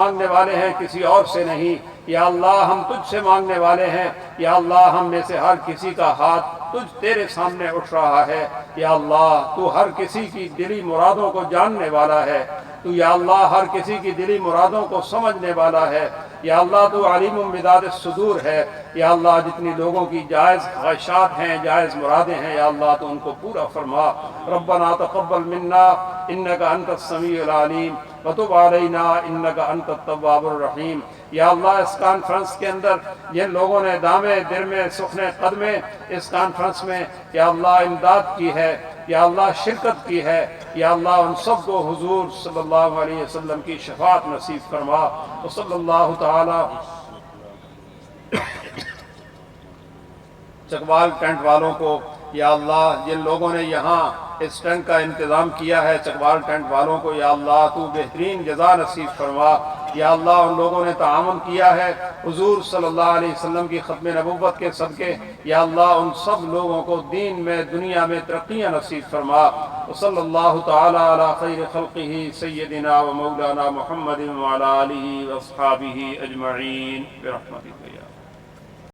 مانگنے والے ہیں کسی اور سے نہیں، یا اللہ ہم تجھ سے مانگنے والے ہیں، یا اللہ ہم میں سے ہر کسی کا ہاتھ تیرے سامنے اٹھ رہا ہے، یا اللہ تو ہر کسی کی دلی مرادوں کو جاننے والا ہے، تو یا اللہ ہر کسی کی دلی مرادوں کو سمجھنے والا ہے، یا اللہ تو علیم بذات الصدور ہے، یا اللہ جتنی لوگوں کی جائز خواہشات ہیں، جائز مرادیں ہیں، یا اللہ تو ان کو پورا فرما۔ ربنا تقبل منا انک انت السمیع العلیم وتب علینا انک انت التواب الرحیم۔ یا اللہ اس کانفرنس کے اندر جن لوگوں نے دامے درمے سخنے قدمے اس کانفرنس میں یا اللہ امداد کی ہے، یا اللہ شرکت کی ہے، یا اللہ ان سب کو حضور صلی اللہ علیہ وسلم کی شفاعت نصیب فرما۔ وصلی اللہ تعالی چکوال ٹینٹ والوں کو، یا اللہ جن لوگوں نے یہاں اس ٹینٹ کا انتظام کیا ہے چکوال ٹینٹ والوں کو، یا اللہ تو بہترین جزا نصیب فرما۔ یا اللہ ان لوگوں نے تعاون کیا ہے حضور صلی اللہ علیہ وسلم کی ختم نبوت کے صدقے، یا اللہ ان سب لوگوں کو دین میں دنیا میں ترقیاں نصیب فرما۔ وصلی اللہ تعالی علی خیر خلقہ سیدنا و مولانا محمد وعلی آلہ واصحابہ اجمعین برحمتک۔